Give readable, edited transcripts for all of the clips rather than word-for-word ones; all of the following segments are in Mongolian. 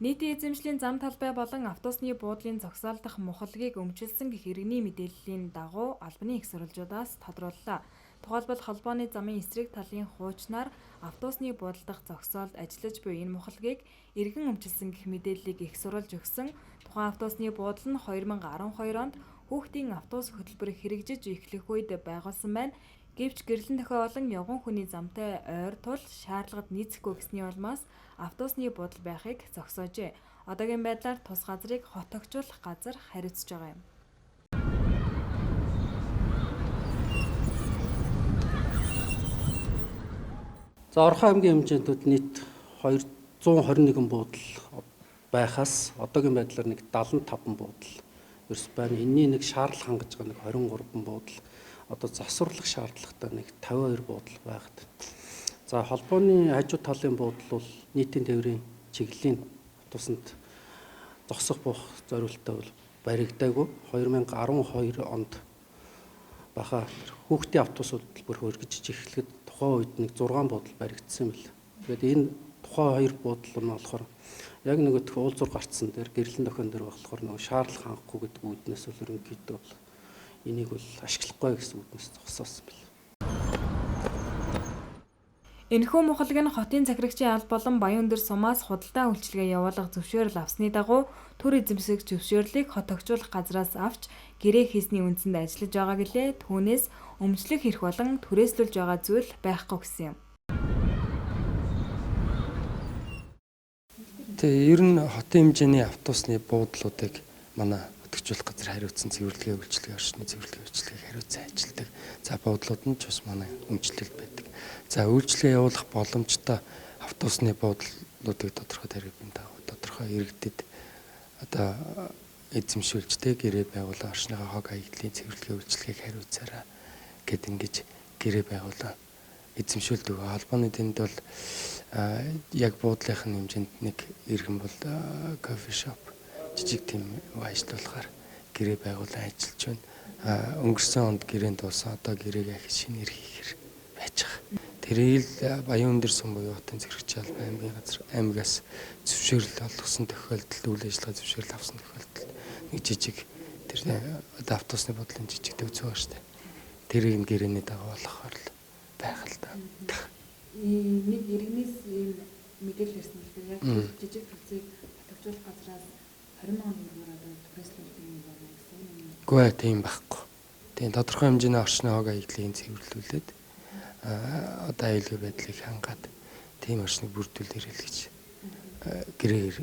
Нийтийн эзэмшлийн зам талбай болон автобусны буудлын зогсоолдох мухалгийг өмчилсөн гэх иргэний мэдээллийн дагуу албаны их сурвалжуудаас тодрууллаа. Тухайлбал холбооны замын эсрэг талын хуучнаар автобусны буудлын дах зогсоолд ажиллаж буй энэ мухалгийг иргэн өмчилсөн гэх мэдээллийг их сурвалж өгсөн. Тухайн автобусны буудлын нь 2012 онд хүүхдийн автобус хөтөлбөрийг хэрэгжиж эхлэх үед байгуулсан байна. Гэвч гэрлэн дохио болон явган хүний замтай ойр тул шаардлагад нийцэхгүй гэсний улмаас автобусны буудал байхыг зогсоожээ. Одоогийн байдлаар тус газрыг хотогчуулах газар хариуцж байгаа юм. За Орхон аймгийн хэмжээнд нийт 221 буудал байхаас одоогийн байдлаар нэг 75 буудал ерс байна. Энэний нэг шаардлага хангаж байгаа нэг 23 буудал, одоо засварлах шаардлагатай нэг 52 буудал байгаад. За холбооны хажуу талын буудал бол нийтийн тээврийн чиглэлийн автобусанд зогсох буух зорилттой бол баригдаагүй. 2012 онд баха хүүхдийн автобус хөтөлбөр хөргөж эхлэхэд тухайн үед нэг 6 буудал баригдсан байл. Тэгээд энэ тухайн 2 буудал нь болохоор яг нэг уулзуур гарцсан дээр гэрлэн дохион дээр болохоор нэг шаардлага хангахгүй гэдэг үүднээс бол ерөнхийдөө бол энийг бол ашиглахгүй гэсэн үүднээс зогсоосон байл. Энэхүү мухалг нь хотын захирагчийн алба болон Баян өндөр сумаас худалдаа үйлчилгээ явуулах зөвшөөрөл авсны дагуу төр эзэмших зөвшөөрлийг хотогчуулах газраас авч гэрээ хийсний үндсэнд ажиллаж байгаа гэлээ. Түүнээс өмчлөх эрх болон түрээслүүлж байгаа зүйл байхгүй гэсэн юм. Тэгээ ер нь хотын хэмжээний автобусны буудлуудыг манай хотогчуулах газар хариуцсан цэвэрлэгээ үйлчилгээ орчны цэвэрлэгээ үйлчилгээг хариуцсан ажилдаг. За буудлууд нь ч бас манай өмчлөлт байдаг. За үйлчилгээ явуулах боломжтой автобусны буудлуудыг тодорхой тарифын дагуу тодорхой иргэдэд одоо эзэмшүүлж гэрээ байгуулан орчныхаа хог хаягдлын цэвэрлэгээ үйлчилгээг хариуцаарай гэд ингэж гэрээ байгуулан эзэмшүүлдэг. Холбооны тэнд бол яг буудлынхын хэмжээнд нэг иргэн бол кофе шоп жижиг тийм ажиллуулахаар гэрээ байгуулан ажиллаж байна. Өнгөрсөн онд гэрээнд дууссан, одоо гэрээг ахиж шинээр хийхээр байж байгаа. Тэрийг Баян өндөр сум буюу хотын зэрэгчийн албан аймгийн газар аймгаас зөвшөөрөл олгосон тохиолдолд үйл ажиллагаа зөвшөөрөл авсан тохиолдолд нэг жижиг тэр автобусны бодлын жижиг төвцөө байна шүү дээ. Тэрийг нь гэрээний дагуу олгохоор л байх л да. Нэг иргэнээс ийм мэдээлэл ирсэн л дээ. Яг жижиг төвцийг хотогчуулах газраас 20 мянган төгрөгөөр одоо пресслүүлдэг юм байна гэсэн юм. Үгүй ээ, тийм байхгүй. Тийм тодорхой хэмжээний орчны хог хаягдлыг цэвэрлүүлээд одоо аюулгүй байдлыг хангаад тийм орчныг бүрдүүл ирэл гэж гэрээр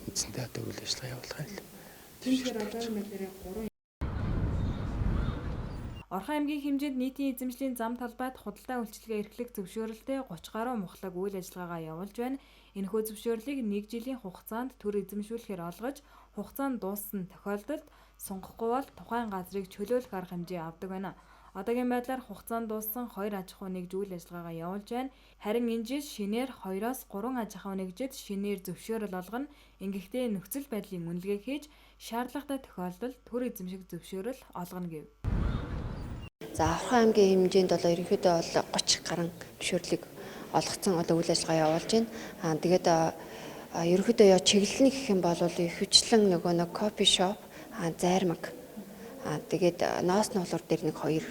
үндсэндээ одоо үйл ажиллагаа явуулах юм. Тэгэхээр одоогийн байдлаар 3 Орхон аймгийн хэмжээнд нийтийн эзэмшлийн зам талбайд худалдаа үйлчилгээ эрхлэх зөвшөөрөлтэй 30 гаруй мухлаг үйл ажиллагаагаа явуулж байна. Энэхүү зөвшөөрлийг 1 жилийн хугацаанд төр эзэмшүүлэхээр олгож, хугацаанд дууссан тохиолдолд сунгахгүй бол тухайн газрыг чөлөөлөх арга хэмжээ авдаг байна. Одоогийн байдлаар хугацаанд дууссан 2 аж ахуй нэгж үйл ажиллагаагаа явуулж байна. Харин энэ жил шинээр 2-оос 3 аж ахуй нэгжид шинээр зөвшөөрөл олгоно. Ингэхдээ нөхцөл байдлын үнэлгээ хийж, шаардлагатай тохиолдолд төр эзэмших зөвшөөрөл олгоно гэв. За Орхон аймгийн хэмжээнд бол ерөнхийдөө бол 30 гаруй зөвшөөрлийг олгоцсон одоо үйл ажиллагаа явуулж байна. Тэгээд ерөнхийдөө чиглэлний гэх юм бол ихэвчлэн нөгөө нэг кофе шоп, зайрмаг. Тэгээд ноос нуулуур дээр нэг 2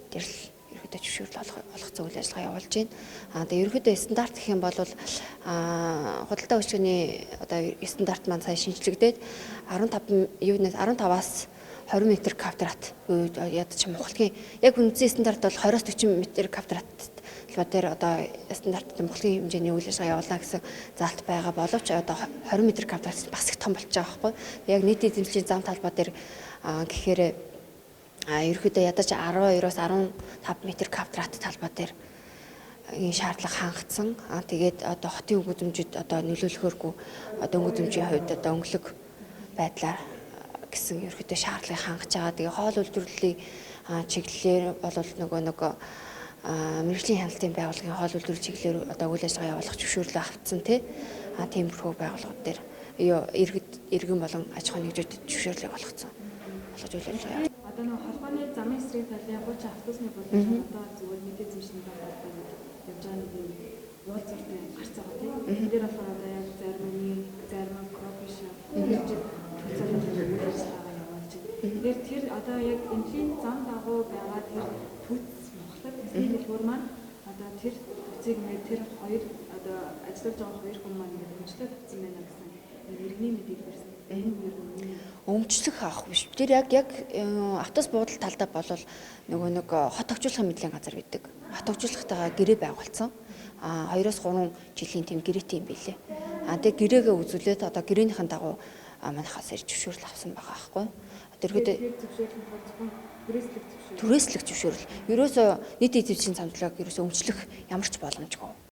дээр л ерөнхийдөө зөвшөөрөл олгоцсон үйл ажиллагаа явуулж байна. Тэгээд ерөнхийдөө стандарт гэх юм бол худалдаа үйлчилгээний одоо стандарт маань сая шинжлэгдээд 15-аас 20 м квадрат ядаж мухлагийн яг үндсэн стандарт бол 20-40 м квадрат дээр одоо стандарттай мухлагийн хэмжээний үйл ажиллагаа явуулна гэсэн заалт байгаа боловч одоо 20 м квадрат бас их том болж байгаа байхгүй. Яг нийтийн эзэмшлийн зам талбай дээр гэхээр ерөөхдөө ядаж 12-оос 15 м квадрат талбай дээр энэ шаардлага хангацсан. Тэгээд одоо хотын өнгөзөмжид одоо нөлөөлөхөөргүй одоо өнгөзөмжийн хувьд одоо өнгөлөг байдлаар гэсэн ерөөхдөө шаардлагыг хангаж байгаа. Тэгээ хоол үйлдвэрлэлийн чиглэлээр бол нөгөө мэргэжлийн хяналтын байгууллагын хоол үйлдвэрлэлийн чиглэлээр одоо үйл ажиллагаа явуулах зөвшөөрлөө авцсан тиймэрхүү байгууллагууд дээр иргэн болон аж ахуйн нэгжүүдэд зөвшөөрлийг олгоцсон. Олгож үйл ажиллагаа. Одоо нэг холбооны замын эсрэг талын 30 автобусны бодлого одоо зүгээр мэдээ зэмшин байгаа явж байгаа нэг уулзалтын гарц байгаа тийм. Тэр дээр болохоор одоо яг зарим одоо яг эмчлийн зам дагуу байгаа тэр төц Монголд эзний дэлгүүр маань одоо тэр төцийг ингээд тэр хоёр одоо ажиллаж байгаа хоёр хүн маань ингээд өмчлөөд авсан байна гэсэн иргэний мэдээлэл ирсэн. Өмчлөх авах биш. Тэр яг автобус буудал талдаа болвол нөгөө нэг хот хөгжүүлэх мэдлийн газар гэдэг. Хот хөгжүүлэхтэйгээ гэрээ байгуулсан. 2-3 жилийн тийм гэрээтэй юм билээ. Тэгээ гэрээгээ үзүүлээд одоо гэрээнийхэн дагуу манайхаас ирж зөвшөөрөл авсан байгаа байхгүй. Тэрхэд түрээслэх зөвшөөрөл. Ерөөсөө нийт эзэмшлийн цамцлыг ерөөсөө өмчлөх ямар ч боломжгүй.